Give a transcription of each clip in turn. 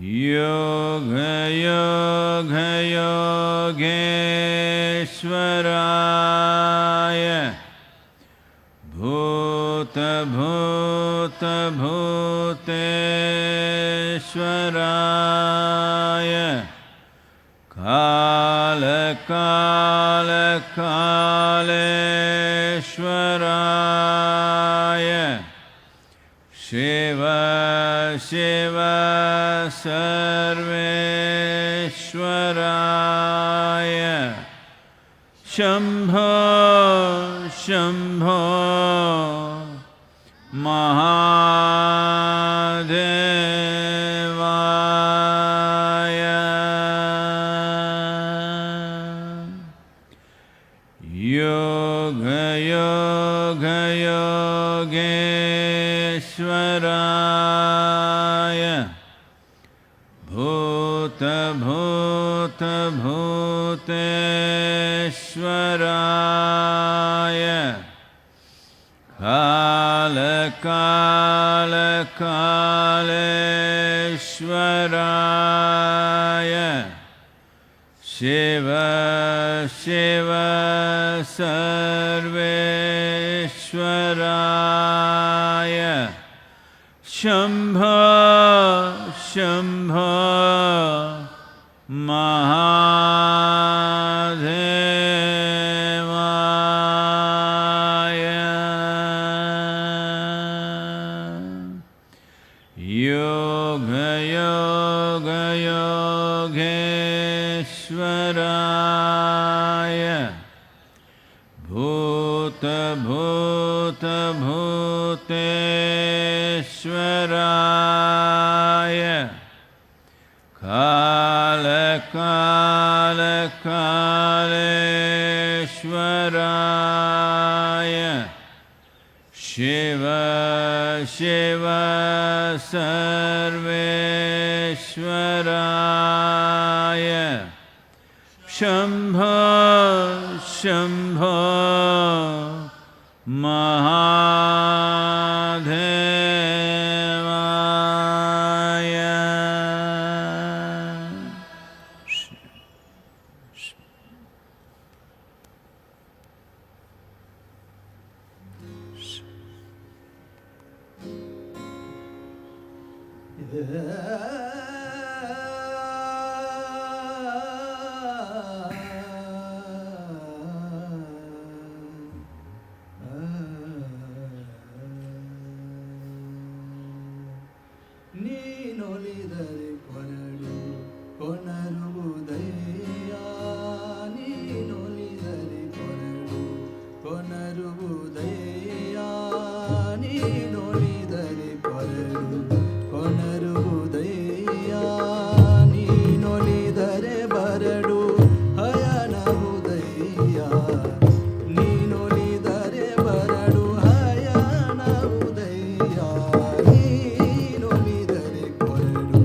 Yoga Yoga Yogeshwaraya Bhuta Bhuta Bhuteshwaraya Kala Kala Kaleshwaraya Shiva Shiva Sarveshwaraya Shambho Shambho Mahadevaya Yoga Yoga Yogeshwaraya Bhuta Bhuta Bhuteshwaraya Kala Kala Kaleshwaraya Shiva Shiva Sarveshwaraya Shambho Shambho Mahadevaya Yoga Yoga Yogeshwaraya Bhuta Bhuta Bhuteshwaraya Kala Kala Kaleshwaraya Shiva Shiva Sarveshwaraya Shambho Shambho Mahadevaya ನೀನೊಲಿದರೆ ಕೊರಡು ಕೊನರುವುದಯ್ಯ ನೀನೊಲಿದರೆ ಕೊರಡು ಕೊನರುವುದಯ್ಯ ನೀನೊಲಿದರೆ ಕೊರಡು ಕೊನರುವುದಯ್ಯ ನೀನೊಲಿದರೆ ಬರಡು ಹಯನವುದಯ್ಯ ನೀನೊಲಿದರೆ ಬರಡು ಹಯನವುದಯ್ಯ ನೀನೊಲಿದರೆ ಕೊರಡು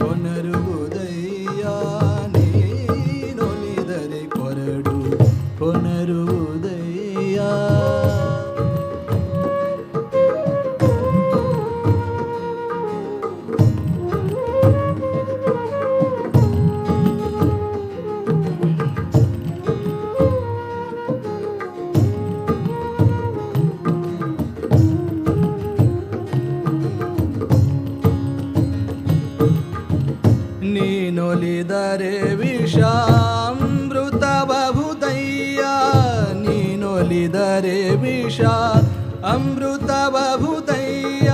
ಕೊನರುವುದಯ್ಯ ನೀನೊಲಿದರೆ ಕೊರಡು ಕೊನರುವುದಯ್ಯ ನೀನೊಲಿದರೆ ವಿಷಾಮೃತ ಬಹುದಯ್ಯ ನೀನೊಲಿದರೆ ವಿಷ ಅಮೃತ ಬಹುದಯ್ಯ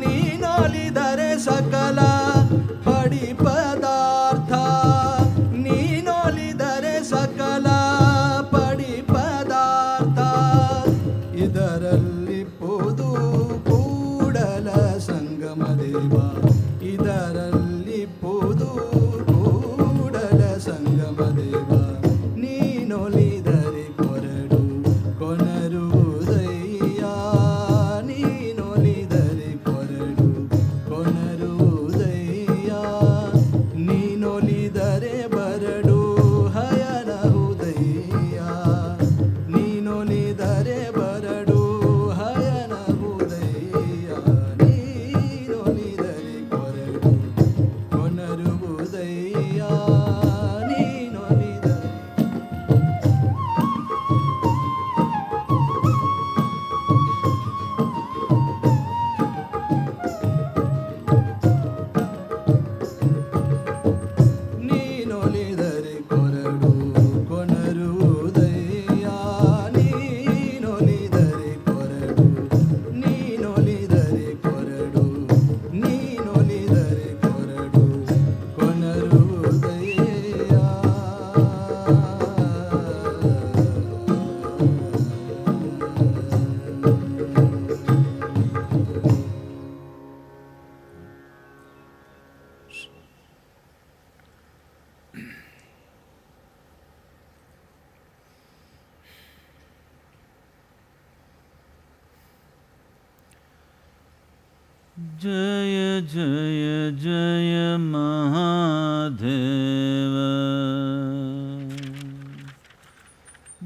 ನೀನೊಲಿದರೆ ಸಕಲ ಪಡಿ ಪದಾರ್ಥ ನೀನೊಲಿದರೆ ಸಕಲ ಪಡಿ ಪದಾರ್ಥ ಇದರಲ್ಲಿ ಪೋದು ಕೂಡಲ ಸಂಗಮ ದೇವ ಇದರಲ್ಲಿ ಪೋದು ಕೂಡಲ ಸಂಗಮ ದೇವ ನೀನೊಲಿದರೆ ಕೊರಡು ಕೊನರುವುದಯ್ಯ ನೀನೊಲಿದರೆ ಕೊರಡು ಕೊನರುವುದಯ್ಯ ನೀನೊಲಿದರೆ ಬರಡು ಹಯನಹುದಯ್ಯ ನೀನೊಲಿದರೆ ಬರಡು ಹಯನಹುದಯ್ಯ ನೀನೊಲಿದರೆ ಕೊರಡು Jaya Jaya Jaya Mahadeva.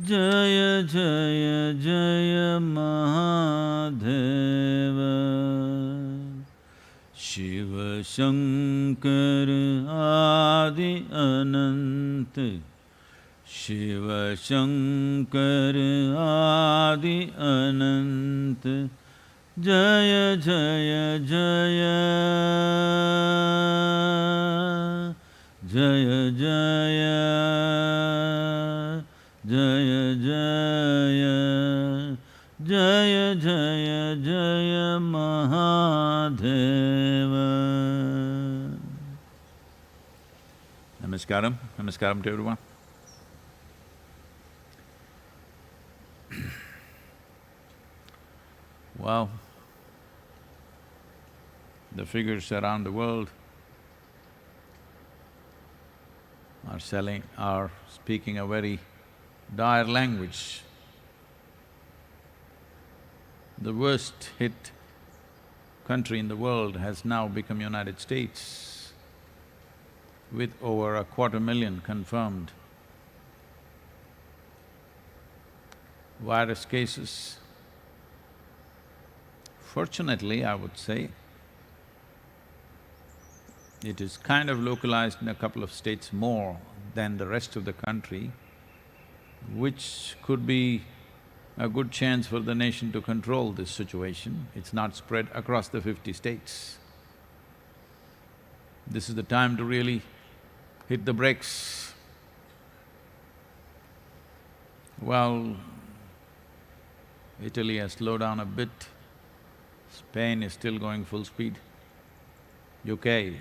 Jaya Jaya Jaya Mahadeva. Shiva Shankar Adi Anant. Shiva Shankar Adi Anant. Jaya Jaya Jaya. Jaya Jaya. Jaya Jaya. Jaya Jaya Jaya Mahadeva. Namaskaram. Namaskaram to everyone. Wow. The figures around the world are speaking a very dire language. The worst hit country in the world has now become United States, with over 250,000 confirmed virus cases. Fortunately, I would say, it is kind of localized in a couple of states more than the rest of the country, which could be a good chance for the nation to control this situation. It's not spread across the 50 states. This is the time to really hit the brakes. Well, Italy has slowed down a bit. Spain is still going full speed. UK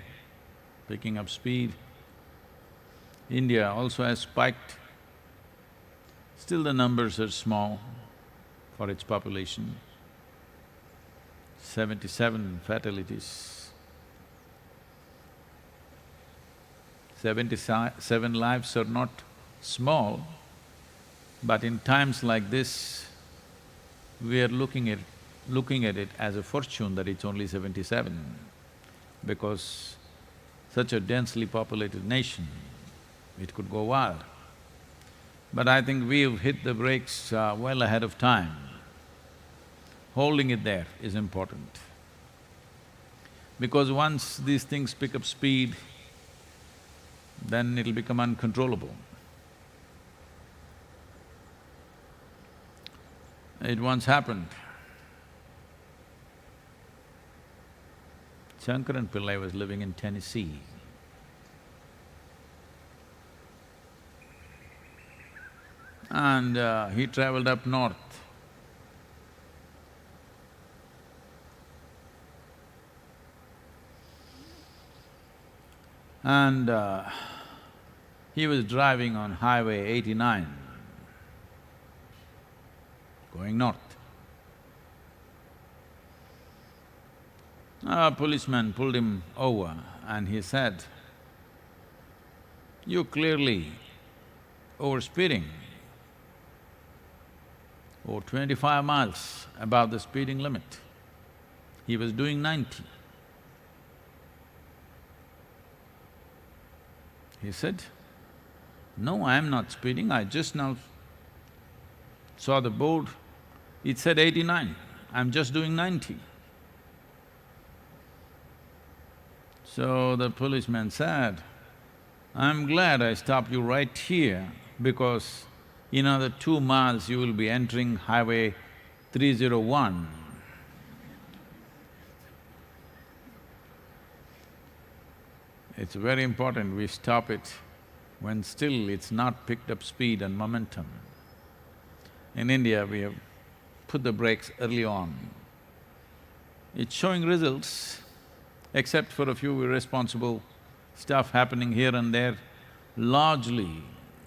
picking up speed. India also has spiked. Still the numbers are small for its population. 77 fatalities. 77 lives are not small, but in times like this, we are looking at it as a fortune that it's only 77, because such a densely populated nation, it could go wild. But I think we've hit the brakes well ahead of time. Holding it there is important. Because once these things pick up speed, then it'll become uncontrollable. It once happened. Shankaran Pillai was living in Tennessee. And he traveled up north. And he was driving on Highway 89, going north. A policeman pulled him over and he said, "You're clearly overspeeding, or 25 miles above the speeding limit." He was doing 90. He said, "No, I am not speeding, I just now saw the board, it said 89, I'm just doing 90. So the policeman said, "I'm glad I stopped you right here, because in another 2 miles you will be entering Highway 301. It's very important we stop it when still it's not picked up speed and momentum. In India, we have put the brakes early on. It's showing results, except for a few irresponsible stuff happening here and there, largely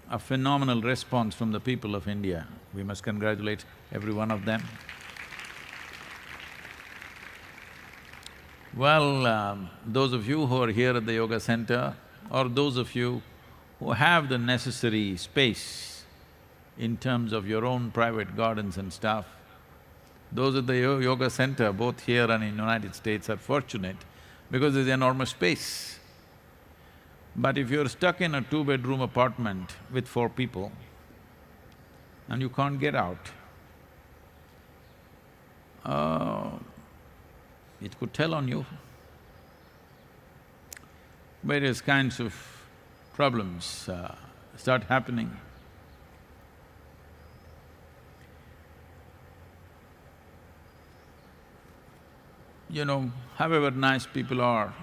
a phenomenal response from the people of India. We must congratulate every one of them. Well, those of you who are here at the yoga center, or those of you who have the necessary space in terms of your own private gardens and stuff, Those at the yoga center, both here and in United States, are fortunate because there's enormous space. But if you're stuck in a two-bedroom apartment with 4 people and you can't get out, it could tell on you. Various kinds of problems start happening. You know, however nice people are,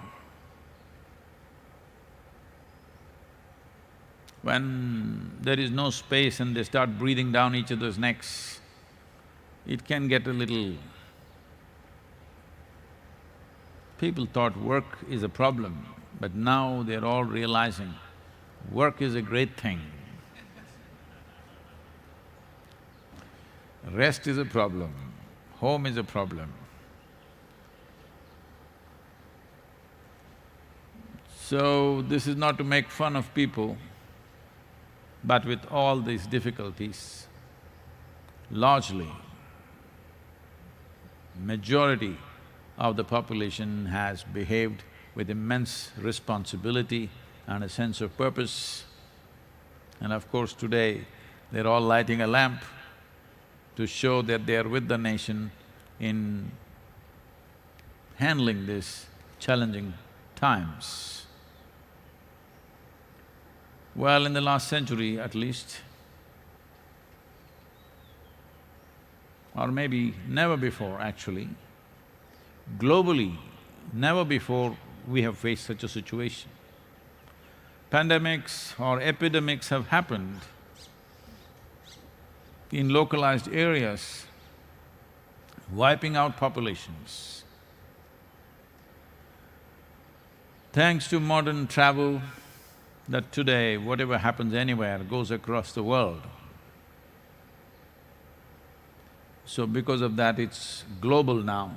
when there is no space and they start breathing down each other's necks, it can get a little… People thought work is a problem, but now they're all realizing work is a great thing. Rest is a problem, home is a problem. So, this is not to make fun of people, but with all these difficulties, largely, majority of the population has behaved with immense responsibility and a sense of purpose. And of course today, they're all lighting a lamp to show that they are with the nation in handling these challenging times. Well, in the last century at least, or maybe never before actually, globally, never before we have faced such a situation. Pandemics or epidemics have happened in localized areas, wiping out populations. Thanks to modern travel, that today whatever happens anywhere goes across the world. So because of that, it's global now.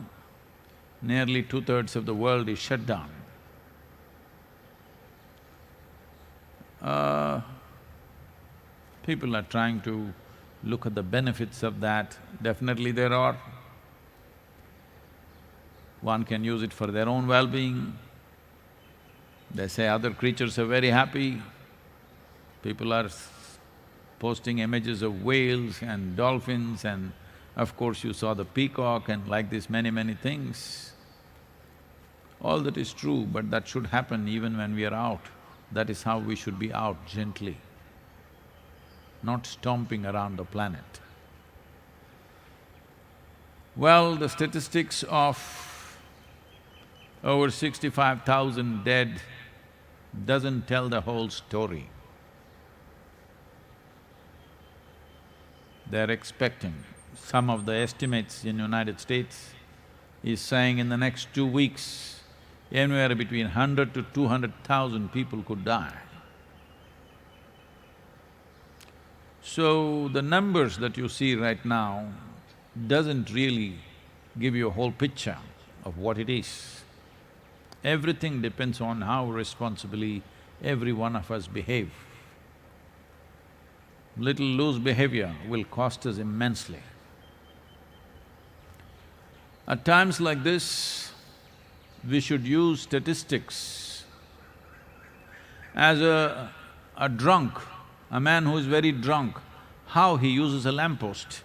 Nearly 2/3 of the world is shut down. People are trying to look at the benefits of that. Definitely there are. One can use it for their own well-being. They say other creatures are very happy. People are posting images of whales and dolphins, and of course you saw the peacock and like this many things. All that is true, but that should happen even when we are out. That is how we should be out, gently, not stomping around the planet. Well, the statistics of over 65,000 dead doesn't tell the whole story. They're expecting, some of the estimates in United States is saying in the next 2 weeks, anywhere between 100 to 200,000 people could die. So, the numbers that you see right now doesn't really give you a whole picture of what it is. Everything depends on how responsibly every one of us behave. Little loose behavior will cost us immensely. At times like this, we should use statistics. As a drunk, a man who is very drunk, how he uses a lamppost.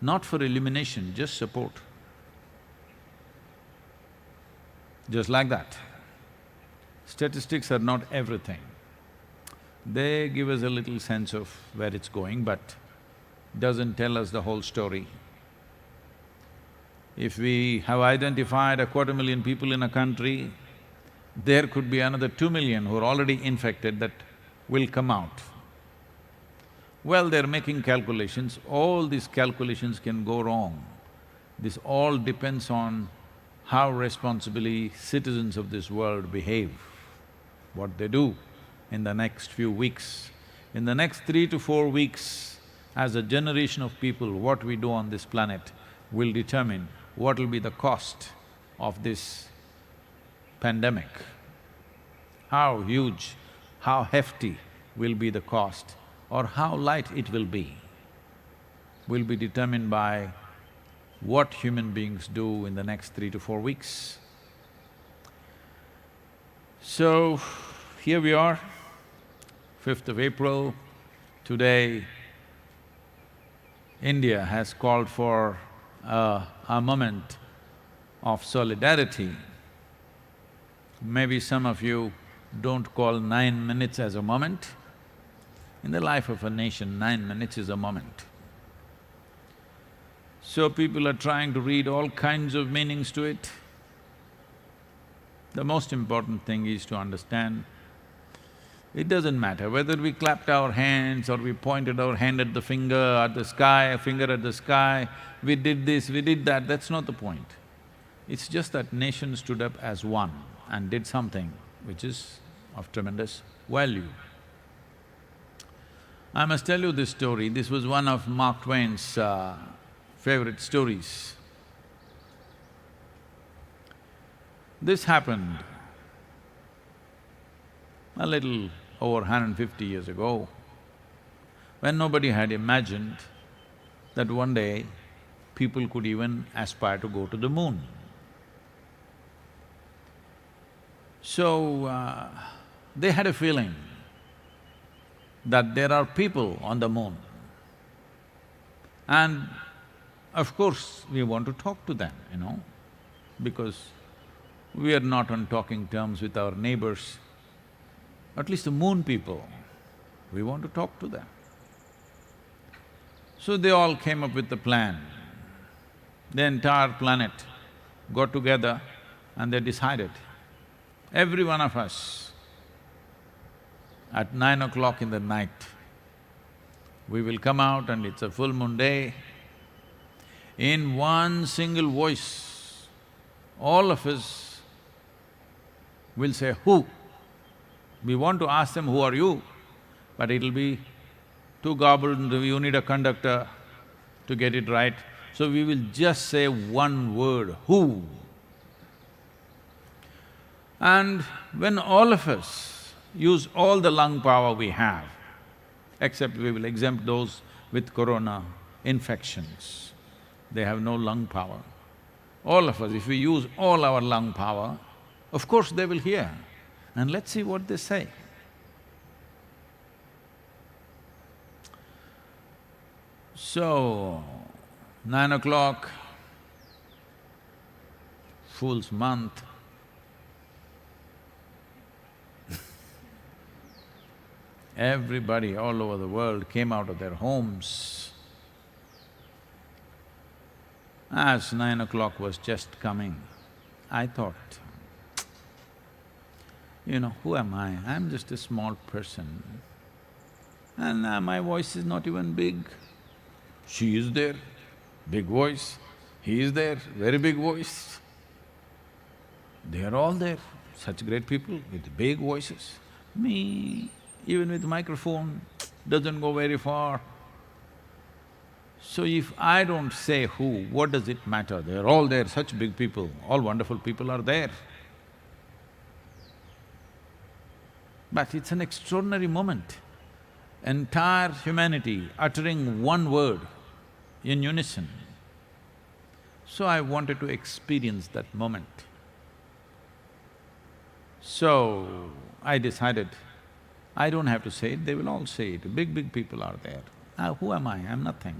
Not for illumination, just support. Just like that. Statistics are not everything. They give us a little sense of where it's going, but doesn't tell us the whole story. If we have identified 250,000 people in a country, there could be another 2 million who are already infected that will come out. Well, they're making calculations, all these calculations can go wrong. This all depends on how responsibly citizens of this world behave, what they do in the next few weeks. In the next 3 to 4 weeks, as a generation of people, what we do on this planet will determine what will be the cost of this pandemic. How huge, how hefty will be the cost, or how light it will be. will be determined by what human beings do in the next 3 to 4 weeks. So, here we are, 5th of April. Today, India has called for a moment of solidarity. Maybe some of you don't call 9 minutes as a moment. In the life of a nation, 9 minutes is a moment. So people are trying to read all kinds of meanings to it. The most important thing is to understand, it doesn't matter whether we clapped our hands or we pointed our hand at the finger at the sky, a finger at the sky, we did this, we did that, that's not the point. It's just that nation stood up as one and did something which is of tremendous value. I must tell you this story. This was one of Mark Twain's favorite stories. This happened a little over 150 years ago, when nobody had imagined that one day people could even aspire to go to the moon. So, they had a feeling that there are people on the moon. And of course, we want to talk to them, because we are not on talking terms with our neighbors, at least the moon people, we want to talk to them. So they all came up with a plan. The entire planet got together and they decided, every one of us, at 9 o'clock in the night, we will come out and it's a full moon day. In one single voice, all of us will say, who? We want to ask them, who are you? But it'll be too garbled, you need a conductor to get it right. So we will just say one word, who? And when all of us use all the lung power we have, except we will exempt those with corona infections, they have no lung power. All of us, if we use all our lung power, of course they will hear. And let's see what they say. So, 9 o'clock, Fool's month. Everybody all over the world came out of their homes. As 9 o'clock was just coming, I thought, who am I? I'm just a small person. And my voice is not even big. She is there, big voice. He is there, very big voice. They are all there, such great people with big voices. Me, even with microphone, doesn't go very far. So if I don't say who, what does it matter? They're all there, such big people, all wonderful people are there. But it's an extraordinary moment. Entire humanity uttering one word in unison. So I wanted to experience that moment. So I decided, I don't have to say it, they will all say it, big people are there. Who am I? I'm nothing.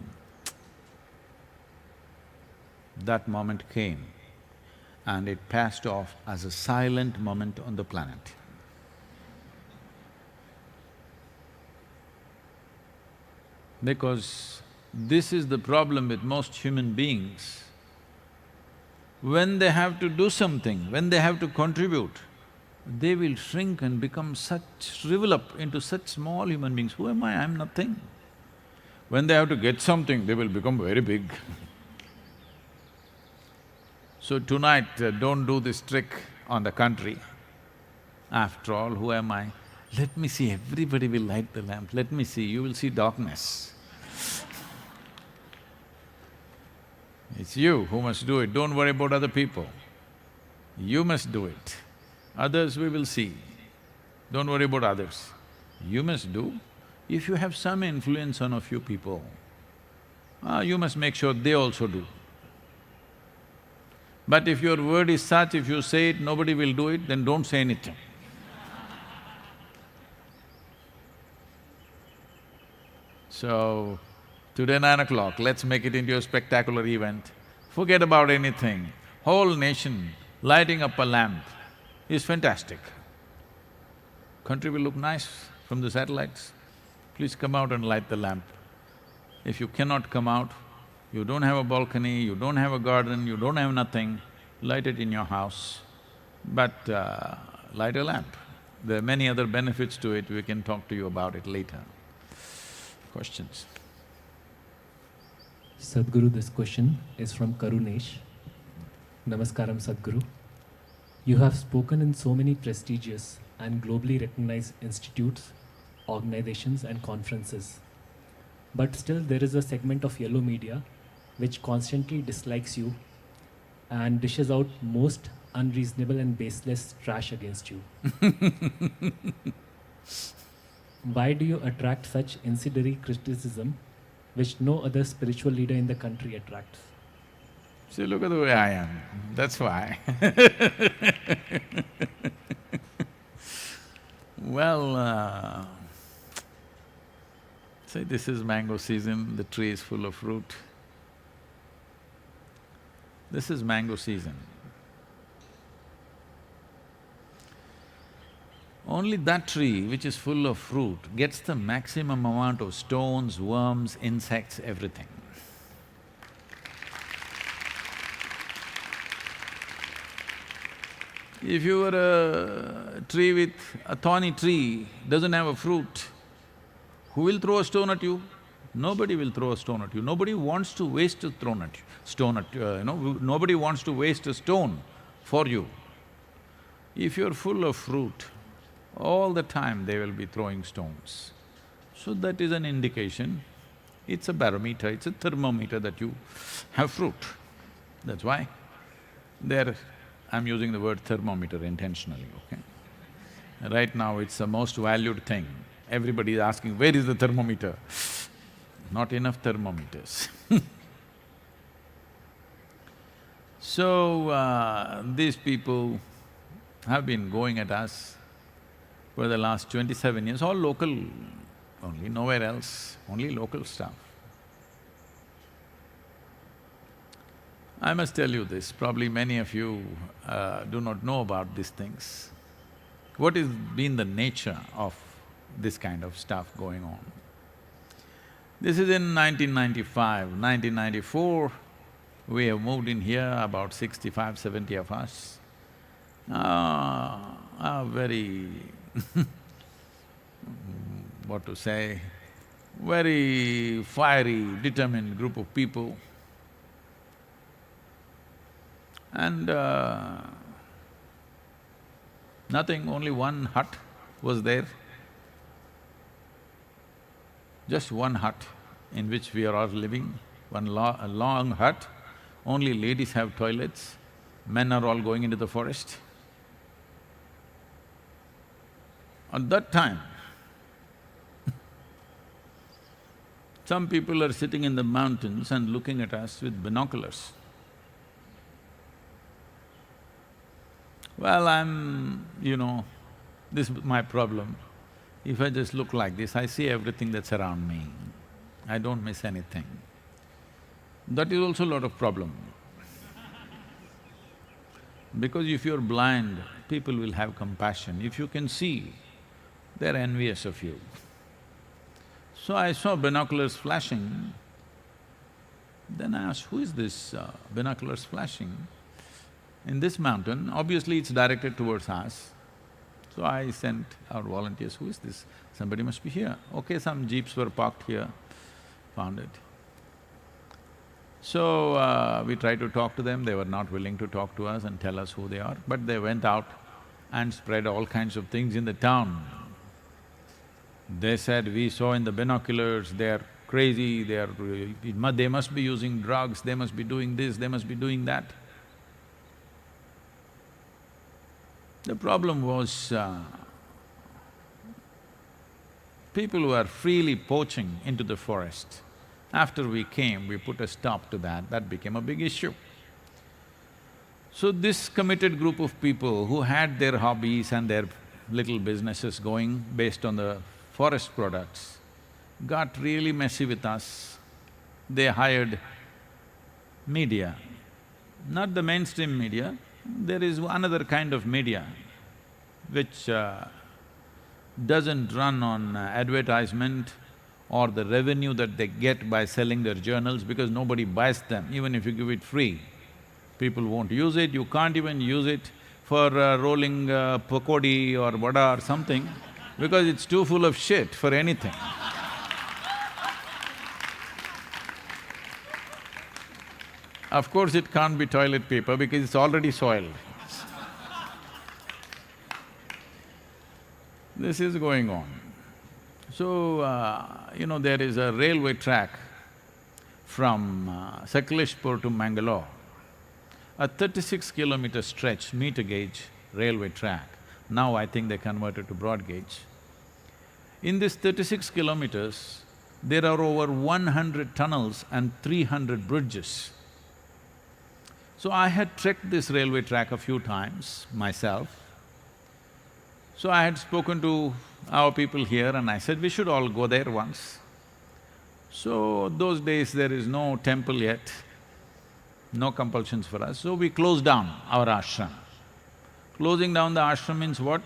That moment came and it passed off as a silent moment on the planet. Because this is the problem with most human beings. When they have to do something, when they have to contribute, they will shrink and shrivel up into such small human beings. Who am I? I'm nothing. When they have to get something, they will become very big. So tonight, don't do this trick on the country. After all, who am I? Let me see, everybody will light the lamp, let me see, you will see darkness. It's you who must do it, don't worry about other people. You must do it. Others we will see. Don't worry about others. You must do. If you have some influence on a few people, you must make sure they also do. But if your word is such, if you say it, nobody will do it, then don't say anything. So, today 9 o'clock, let's make it into a spectacular event. Forget about anything. Whole nation lighting up a lamp is fantastic. Country will look nice from the satellites. Please come out and light the lamp. If you cannot come out, you don't have a balcony, you don't have a garden, you don't have nothing, light it in your house, but light a lamp. There are many other benefits to it, we can talk to you about it later. Questions? Sadhguru, this question is from Karunesh. Namaskaram, Sadhguru. You have spoken in so many prestigious and globally recognized institutes, organizations and conferences. But still there is a segment of yellow media which constantly dislikes you and dishes out most unreasonable and baseless trash against you. Why do you attract such incendiary criticism which no other spiritual leader in the country attracts? See, look at the way I am, that's why. Well, say this is mango season, the tree is full of fruit. This is mango season. Only that tree which is full of fruit gets the maximum amount of stones, worms, insects, everything. If you were a tree with a thorny tree, doesn't have a fruit, who will throw a stone at you? Nobody will throw a stone at you. Nobody wants to waste a nobody wants to waste a stone for you. If you're full of fruit, all the time they will be throwing stones. So that is an indication, it's a barometer, it's a thermometer that you have fruit. That's why I'm using the word thermometer intentionally, okay? Right now it's the most valued thing. Everybody is asking, where is the thermometer? Not enough thermometers. So, these people have been going at us for the last 27 years, all local only, nowhere else, only local stuff. I must tell you this, probably many of you do not know about these things. What has been the nature of this kind of stuff going on? This is in 1995, 1994, we have moved in here, about 65, 70 of us. Very what to say, very fiery, determined group of people. And nothing, only one hut was there. Just one hut in which we are all living, a long hut. Only ladies have toilets, men are all going into the forest. At that time, some people are sitting in the mountains and looking at us with binoculars. Well, this is my problem. If I just look like this, I see everything that's around me. I don't miss anything. That is also a lot of problem. Because if you're blind, people will have compassion. If you can see, they're envious of you. So I saw binoculars flashing. Then I asked, who is this binoculars flashing? In this mountain, obviously it's directed towards us. So I sent our volunteers, who is this? Somebody must be here. Okay, some jeeps were parked here, found it. So we tried to talk to them, they were not willing to talk to us and tell us who they are, but they went out and spread all kinds of things in the town. They said, we saw in the binoculars, they are crazy, they must be using drugs, they must be doing this, they must be doing that. The problem was, people who are freely poaching into the forest, After we came, we put a stop to that, that became a big issue. So this committed group of people who had their hobbies and their little businesses going based on the forest products got really messy with us. They hired media, not the mainstream media, there is another kind of media which doesn't run on advertisement or the revenue that they get by selling their journals because nobody buys them, even if you give it free. People won't use it, you can't even use it for rolling pakodi or vada or something because it's too full of shit for anything. Of course, it can't be toilet paper because it's already soiled. This is going on. So, there is a railway track from Sakaleshpur to Mangalore, a 36-kilometer stretch, meter gauge railway track. Now I think they converted to broad gauge. In this 36 kilometers, there are over 100 tunnels and 300 bridges. So I had trekked this railway track a few times myself. So I had spoken to our people here and I said, we should all go there once. So those days there is no temple yet, no compulsions for us, so we closed down our ashram. Closing down the ashram means what?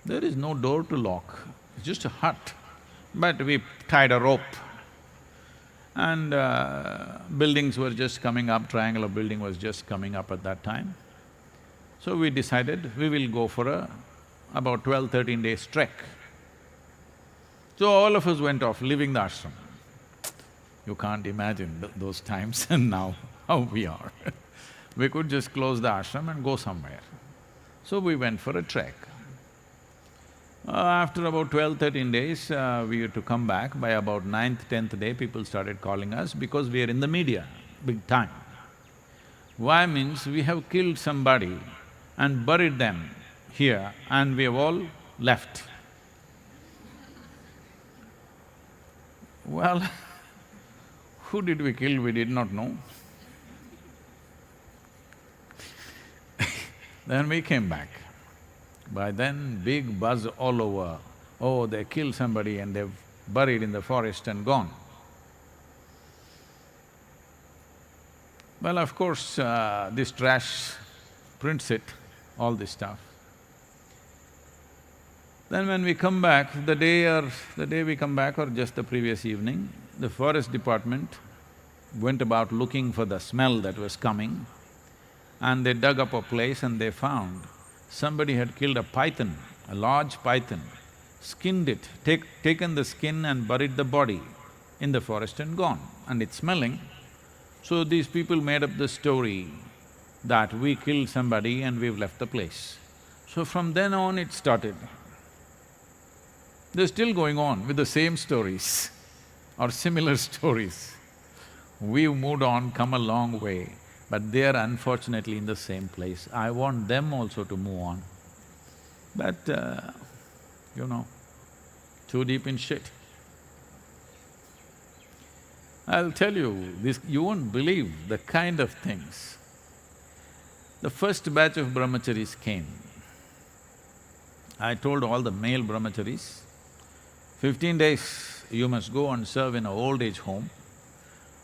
There is no door to lock, it's just a hut. But we tied a rope and buildings were just coming up, triangular building was just coming up at that time. So we decided we will go for about 12-13 days trek. So all of us went off, leaving the ashram. You can't imagine those times and now how we are. We could just close the ashram and go somewhere. So we went for a trek. After about 12-13 days, we had to come back. By about 9th, 10th day, people started calling us because we are in the media, big time. Why means we have killed somebody and buried them here and we have all left. Well, who did we kill, we did not know. Then we came back. By then, big buzz all over, oh, they killed somebody and they've buried in the forest and gone. Well, of course, this trash prints it, all this stuff. Then when we come back, the day we come back or just the previous evening, the forest department went about looking for the smell that was coming and they dug up a place and they found somebody had killed a python, a large python, skinned it, taken the skin and buried the body in the forest and gone, and it's smelling. So these people made up the story that we killed somebody and we've left the place. So from then on it started. They're still going on with the same stories or similar stories. We've moved on, come a long way, but they are unfortunately in the same place. I want them also to move on. But, too deep in shit. I'll tell you, you won't believe the kind of things. The first batch of brahmacharis came. I told all the male brahmacharis, 15 days you must go and serve in an old age home.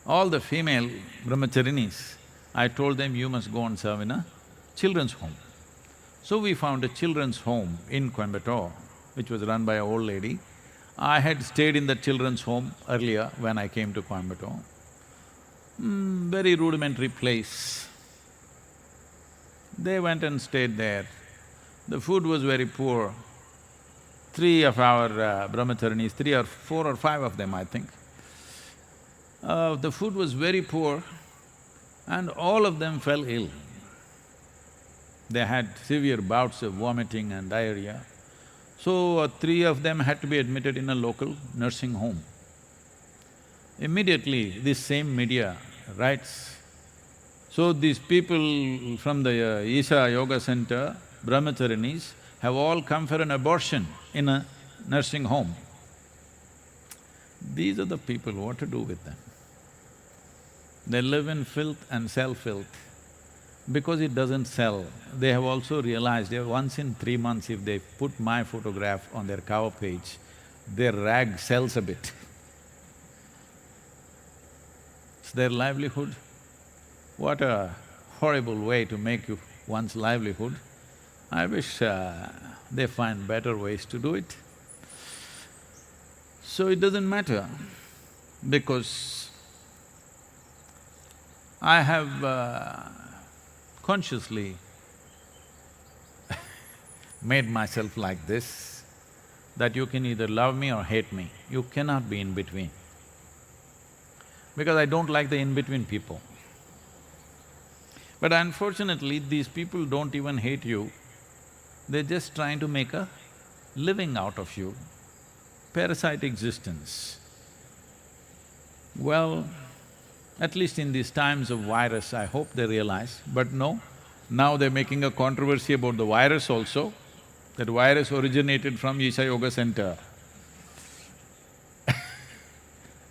All the female brahmacharinis, I told them you must go and serve in a children's home. So we found a children's home in Coimbatore, which was run by an old lady. I had stayed in the children's home earlier when I came to Coimbatore. Very rudimentary place. They went and stayed there. The food was very poor. Three of our brahmacharinis, 3 or 4 or 5 of them, I think. The food was very poor and all of them fell ill. They had severe bouts of vomiting and diarrhea. So, 3 of them had to be admitted in a local nursing home. Immediately, this same media writes, so these people from the Isha Yoga Center, brahmacharinis, have all come for an abortion in a nursing home. These are the people, what to do with them? They live in filth and sell filth. Because it doesn't sell, they have also realized that once in 3 months if they put my photograph on their cover page, their rag sells a bit. It's their livelihood. What a horrible way to make one's livelihood. I wish they find better ways to do it. So it doesn't matter, because I have consciously made myself like this, that you can either love me or hate me, you cannot be in between. Because I don't like the in-between people. But unfortunately, these people don't even hate you, they're just trying to make a living out of you, parasite existence. Well, at least in these times of virus, I hope they realize, but no, now they're making a controversy about the virus also. That virus originated from Isha Yoga Center.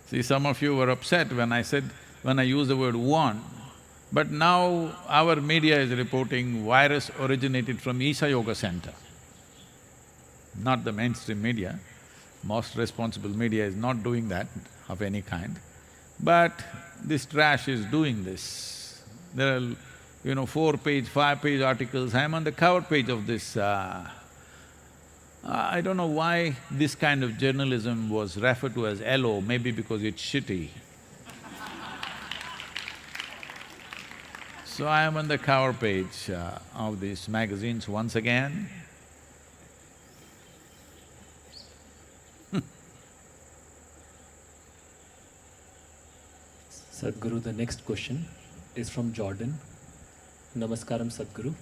See, some of you were upset when I used the word one, but now our media is reporting virus originated from Isha Yoga Center. Not the mainstream media. Most responsible media is not doing that of any kind. But this trash is doing this. There are, 4-page, 5-page articles. I'm on the cover page of this. I don't know why this kind of journalism was referred to as LO, maybe because it's shitty. So I am on the cover page of these magazines once again. Sadhguru, the next question is from Jordan. Namaskaram, Sadhguru.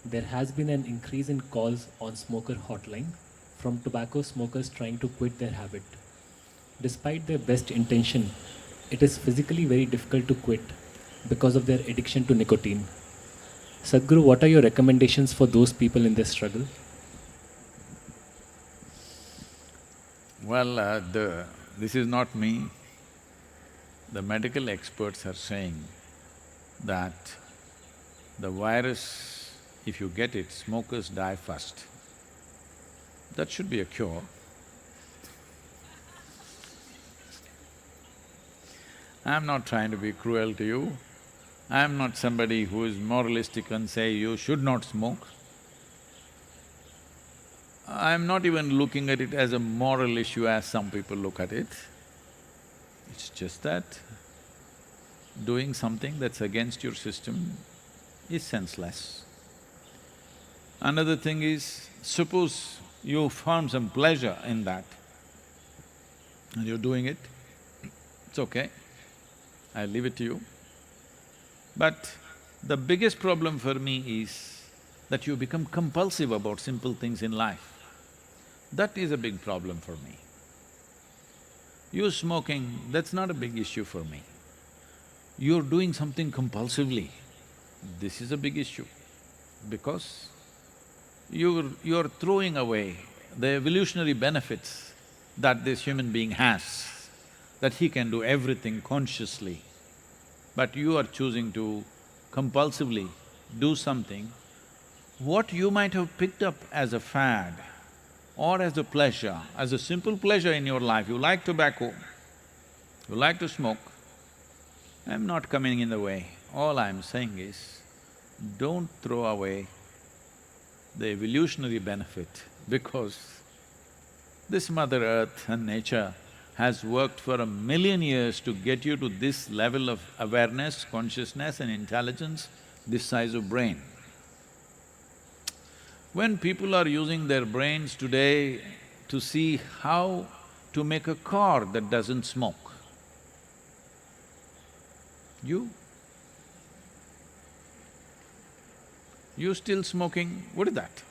There has been an increase in calls on smoker hotline from tobacco smokers trying to quit their habit. Despite their best intention, it is physically very difficult to quit because of their addiction to nicotine. Sadhguru, what are your recommendations for those people in this struggle? Well, this is not me. The medical experts are saying that the virus, if you get it, smokers die first. That should be a cure. I'm not trying to be cruel to you. I'm not somebody who is moralistic and say you should not smoke. I'm not even looking at it as a moral issue as some people look at it. It's just that doing something that's against your system is senseless. Another thing is, suppose you found some pleasure in that and you're doing it, it's okay, I leave it to you. But the biggest problem for me is that you become compulsive about simple things in life. That is a big problem for me. You smoking, that's not a big issue for me. You're doing something compulsively, this is a big issue, because you're throwing away the evolutionary benefits that this human being has, that he can do everything consciously. But you are choosing to compulsively do something, what you might have picked up as a fad or as a pleasure, as a simple pleasure in your life. You like tobacco, you like to smoke, I'm not coming in the way. All I'm saying is, don't throw away the evolutionary benefit, because this Mother Earth and nature has worked for 1,000,000 years to get you to this level of awareness, consciousness and intelligence, this size of brain. When people are using their brains today to see how to make a car that doesn't smoke, you still smoking, what is that?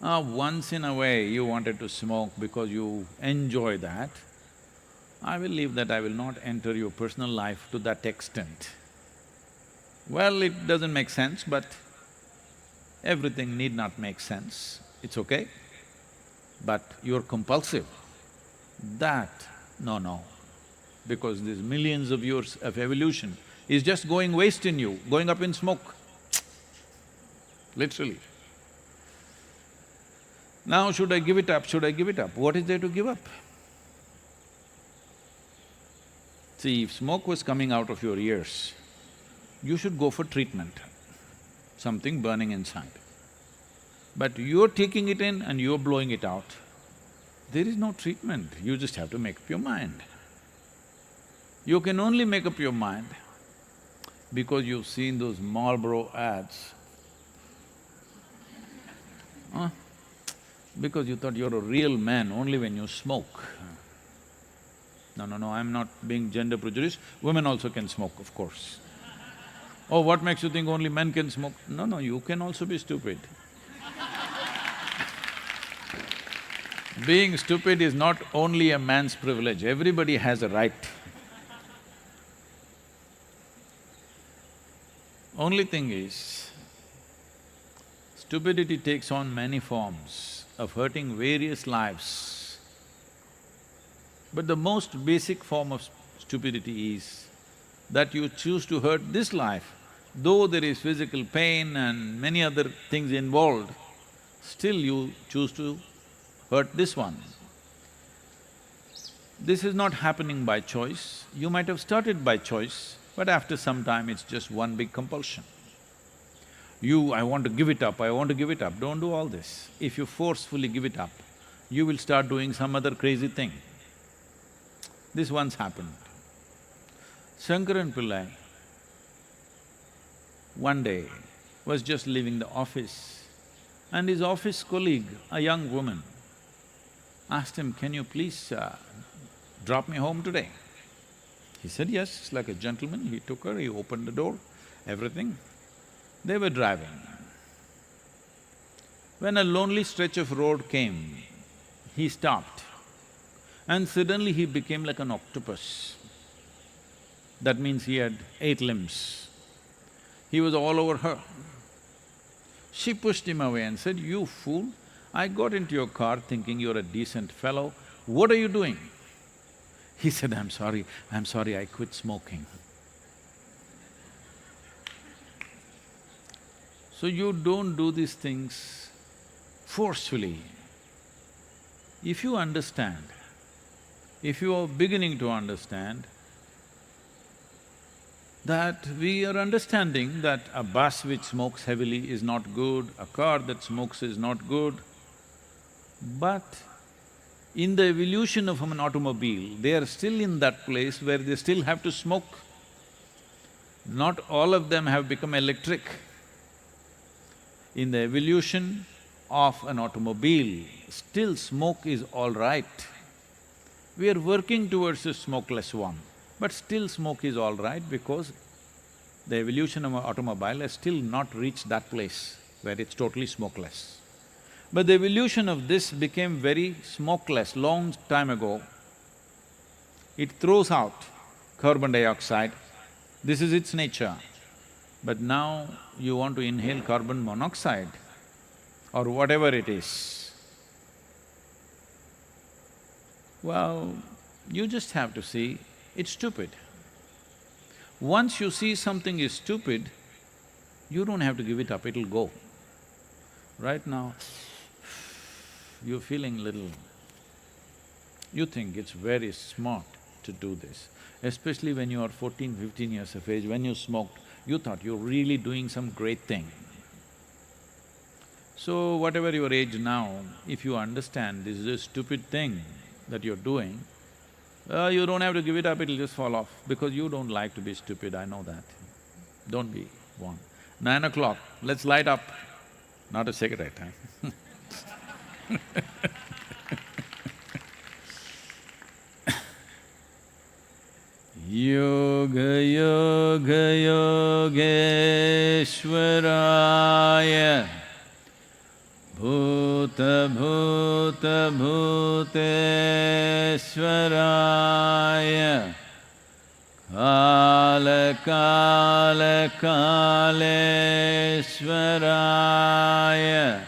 Once in a way you wanted to smoke because you enjoy that. I will leave that, I will not enter your personal life to that extent. Well, it doesn't make sense, but everything need not make sense, it's okay. But you're compulsive. That, no, because these millions of years of evolution is just going waste in you, going up in smoke, literally. Now should I give it up, should I give it up? What is there to give up? See, if smoke was coming out of your ears, you should go for treatment, something burning inside. But you're taking it in and you're blowing it out. There is no treatment, you just have to make up your mind. You can only make up your mind because you've seen those Marlboro ads. Huh? Because you thought you're a real man only when you smoke. No, I'm not being gender prejudiced, women also can smoke, of course. Oh, what makes you think only men can smoke? No, you can also be stupid. Being stupid is not only a man's privilege, everybody has a right. Only thing is, stupidity takes on many forms of hurting various lives. But the most basic form of stupidity is that you choose to hurt this life, though there is physical pain and many other things involved, still you choose to hurt this one. This is not happening by choice. You might have started by choice, but after some time it's just one big compulsion. I want to give it up, I want to give it up. Don't do all this. If you forcefully give it up, you will start doing some other crazy thing. This once happened. Shankaran Pillai one day was just leaving the office and his office colleague, a young woman, asked him, "Can you please drop me home today?" He said yes, it's like a gentleman. He took her, he opened the door, everything. They were driving. When a lonely stretch of road came, he stopped and suddenly he became like an octopus. That means he had 8 limbs. He was all over her. She pushed him away and said, "You fool, I got into your car thinking you're a decent fellow, what are you doing?" He said, I'm sorry, I quit smoking." So you don't do these things forcefully. If you understand, if you are beginning to understand that we are understanding that a bus which smokes heavily is not good, a car that smokes is not good, but in the evolution of an automobile, they are still in that place where they still have to smoke. Not all of them have become electric. In the evolution of an automobile, still smoke is all right. We are working towards a smokeless one, but still smoke is all right because the evolution of an automobile has still not reached that place where it's totally smokeless. But the evolution of this became very smokeless long time ago. It throws out carbon dioxide, this is its nature. But now you want to inhale carbon monoxide or whatever it is. Well, you just have to see, it's stupid. Once you see something is stupid, you don't have to give it up, it'll go. Right now, you're feeling little… You think it's very smart to do this, especially when you are 14, 15 years of age, when you smoked, you thought you're really doing some great thing. So, whatever your age now, if you understand this is a stupid thing that you're doing, you don't have to give it up, it'll just fall off, because you don't like to be stupid, I know that. Don't be one. 9 o'clock, let's light up, not a cigarette, huh? Yoga yoga yogeshwaraya bhuta bhuta bhuteshwaraya kala kala kaleshwaraya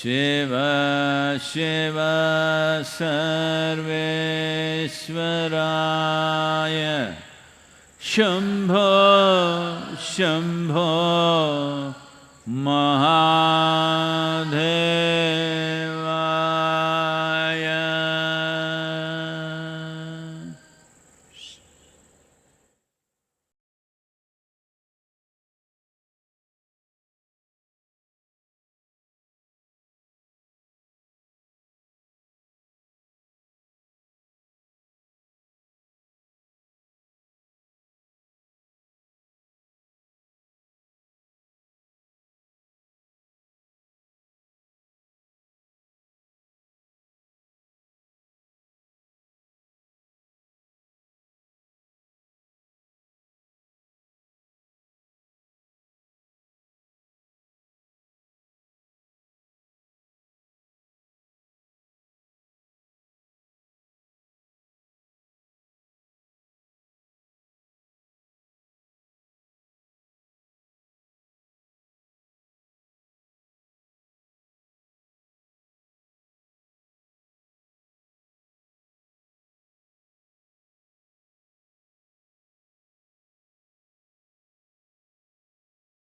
Shiva Shiva Sarveshwaraya Shambho Shambho Maha